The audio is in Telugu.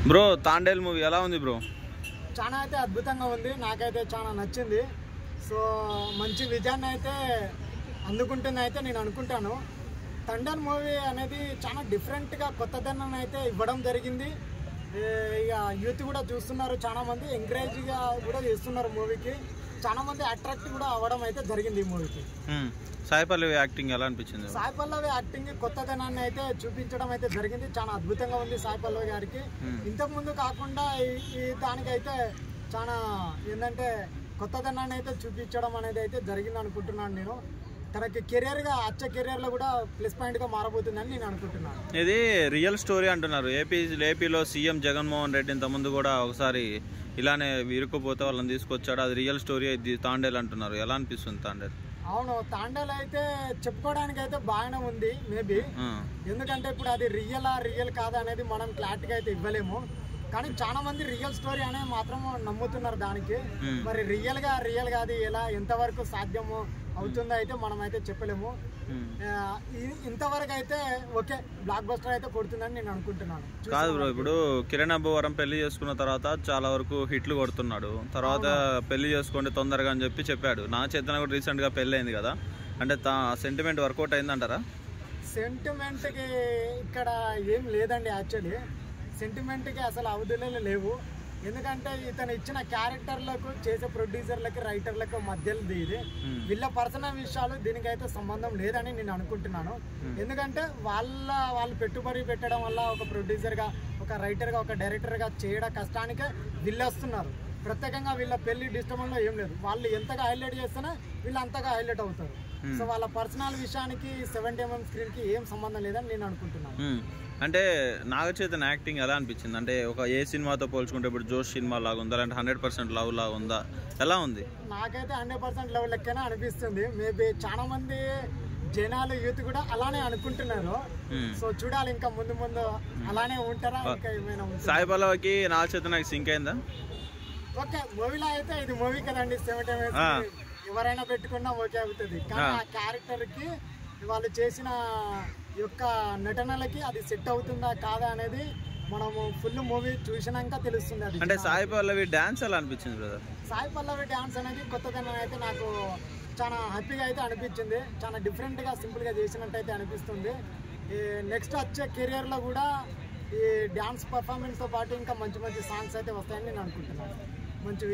బ్రో తాండేల్ మూవీ ఎలా ఉంది బ్రో? చాలా అయితే అద్భుతంగా ఉంది, నాకైతే చాలా నచ్చింది. సో మంచి విజయాన్ని అయితే అందుకుంటుంది అయితే నేను అనుకుంటాను. తండేల్ మూవీ అనేది చాలా డిఫరెంట్గా కొత్తదనాన్ని అయితే ఇవ్వడం జరిగింది. ఇక యూత్ కూడా చూస్తున్నారు, చాలా మంది ఎంకరేజ్గా కూడా చేస్తున్నారు మూవీకి, చాలా మంది అట్రాక్ట్ కూడా అవ్వడం అయితే జరిగింది ఈ మూవీకి. సాయి పల్లవి యాక్టింగ్ ఎలా అనిపించింది? సాయి పల్లవి యాక్టింగ్ కొత్తదనాన్ని అయితే చూపించడం అయితే జరిగింది, చాలా అద్భుతంగా ఉంది సాయి పల్లవి గారికి. ఇంతకు ముందు కాకుండా ఈ దానికైతే చాలా ఏంటంటే కొత్తదనాన్ని అయితే చూపించడం అనేది అయితే జరిగింది అనుకుంటున్నాను నేను. తనకి కెరియర్గా అచ్చ కెరియర్లో కూడా ప్లస్ పాయింట్గా మారబోతుందని నేను అనుకుంటున్నాను. ఇది రియల్ స్టోరీ అంటున్నారు. ఏపీలో సీఎం జగన్మోహన్ రెడ్డి ఇంతకుముందు కూడా ఒకసారి ఇలానే ఇరుక్కుపోతే వాళ్ళని తీసుకొచ్చాడు, అది రియల్ స్టోరీ ఇది తాండేల్ అంటున్నారు. ఎలా అనిపిస్తుంది తాండేల్? అవును, తాండేల్ అయితే చెప్పుకోవడానికి అయితే బాగానే ఉంది మేబీ, ఎందుకంటే ఇప్పుడు అది రియల్ కాదా అనేది మనం క్లారిటీగా అయితే ఇవ్వలేము. కానీ చాలా మంది రియల్ స్టోరీ అనే మాత్రం నమ్ముతున్నారు దానికి. మరి రియల్ గా అది ఎలా ఎంతవరకు సాధ్యము అవుతుందో అయితే మనం అయితే చెప్పలేము. ఇంతవరకు అయితే ఓకే, బ్లాక్ బస్టర్ అయితే కొడుతుందని నేను అనుకుంటున్నాను. కాదు బ్రో, ఇప్పుడు కిరణ్ అబ్బవరం పెళ్లి చేసుకున్న తర్వాత చాలా వరకు హిట్లు కొడుతున్నాడు, తర్వాత పెళ్లి చేసుకోండి తొందరగా అని చెప్పాడు. నా చేతన కూడా రీసెంట్ గా పెళ్లి అయింది కదా, అంటే సెంటిమెంట్ వర్కౌట్ అయిందంటారా? సెంటిమెంట్కి ఇక్కడ ఏం లేదండి, యాక్చువల్లీ సెంటిమెంట్కి అసలు అవధులే లేవు. ఎందుకంటే ఇతను ఇచ్చిన క్యారెక్టర్లకు చేసే ప్రొడ్యూసర్లకి రైటర్లకు మధ్యలో ఇది వీళ్ళ పర్సనల్ విషయాలు దీనికైతే సంబంధం లేదని నేను అనుకుంటున్నాను. ఎందుకంటే వాళ్ళు పెట్టుబడి పెట్టడం వల్ల ఒక ప్రొడ్యూసర్గా, ఒక రైటర్గా, ఒక డైరెక్టర్గా చేయడం కష్టానికే వీళ్ళు వస్తున్నారు. ప్రత్యేకంగా వీళ్ళ పెళ్లి డిస్టర్బెన్స్ లో ఏం లేదు, వాళ్ళు ఎంతగా హైలైట్ చేస్తేనే వీళ్ళు అంతగా హైలైట్ అవుతారు. సో వాళ్ళ పర్సనల్ విషయానికి 70mm స్క్రీన్ కి ఏం సంబంధం లేదని నేను అనుకుంటున్నాను. అంటే నాగచైతన్య యాక్టింగ్ ఎలా అనిపించింది? అంటే ఒక ఏ సినిమాతో పోల్చుకుంటే ఇప్పుడు జోష్ సినిమా లాగా ఉందా, అంటే 100% లవ్ లాగా ఉందా, ఎలా ఉంది? నాకైతే 100% లవ్ లెక్కనే అనిపిస్తుంది. మేబీ చాలా మంది జనాలు యూత్ కూడా అలానే అనుకుంటున్నారు. సో చూడాలి ఇంకా ముందు అలానే ఉంటారా ఇంకా ఏమైనా. సాయి పల్లవికి నాగచైతన్యకి సింక్ అయిందా? ఓకే, మూవీలో అయితే ఇది మూవీ కదండి, 70mm ఎవరైనా పెట్టుకున్నా ఓకే అవుతుంది. కానీ ఆ క్యారెక్టర్ కి వాళ్ళు చేసిన యొక్క నటనలకి అది సెట్ అవుతుందా కాదా అనేది మనము ఫుల్ మూవీ చూసినాక తెలుస్తుంది. అది అంటే సాయి పల్లవి డాన్స్ ఎలా అనిపించింది బ్రదర్? సాయి పల్లవి డాన్స్ అనేది కొత్తదనం అయితే నాకు చాలా హ్యాపీగా అయితే అనిపించింది. చాలా డిఫరెంట్ గా సింపుల్ గా చేసినట్టు అయితే అనిపిస్తుంది. ఈ నెక్స్ట్ వచ్చే కెరియర్ లో కూడా ఈ డాన్స్ పర్ఫార్మెన్స్ తో పాటు ఇంకా మంచి సాంగ్స్ అయితే వస్తాయని నేను అనుకుంటున్నాను. మంచి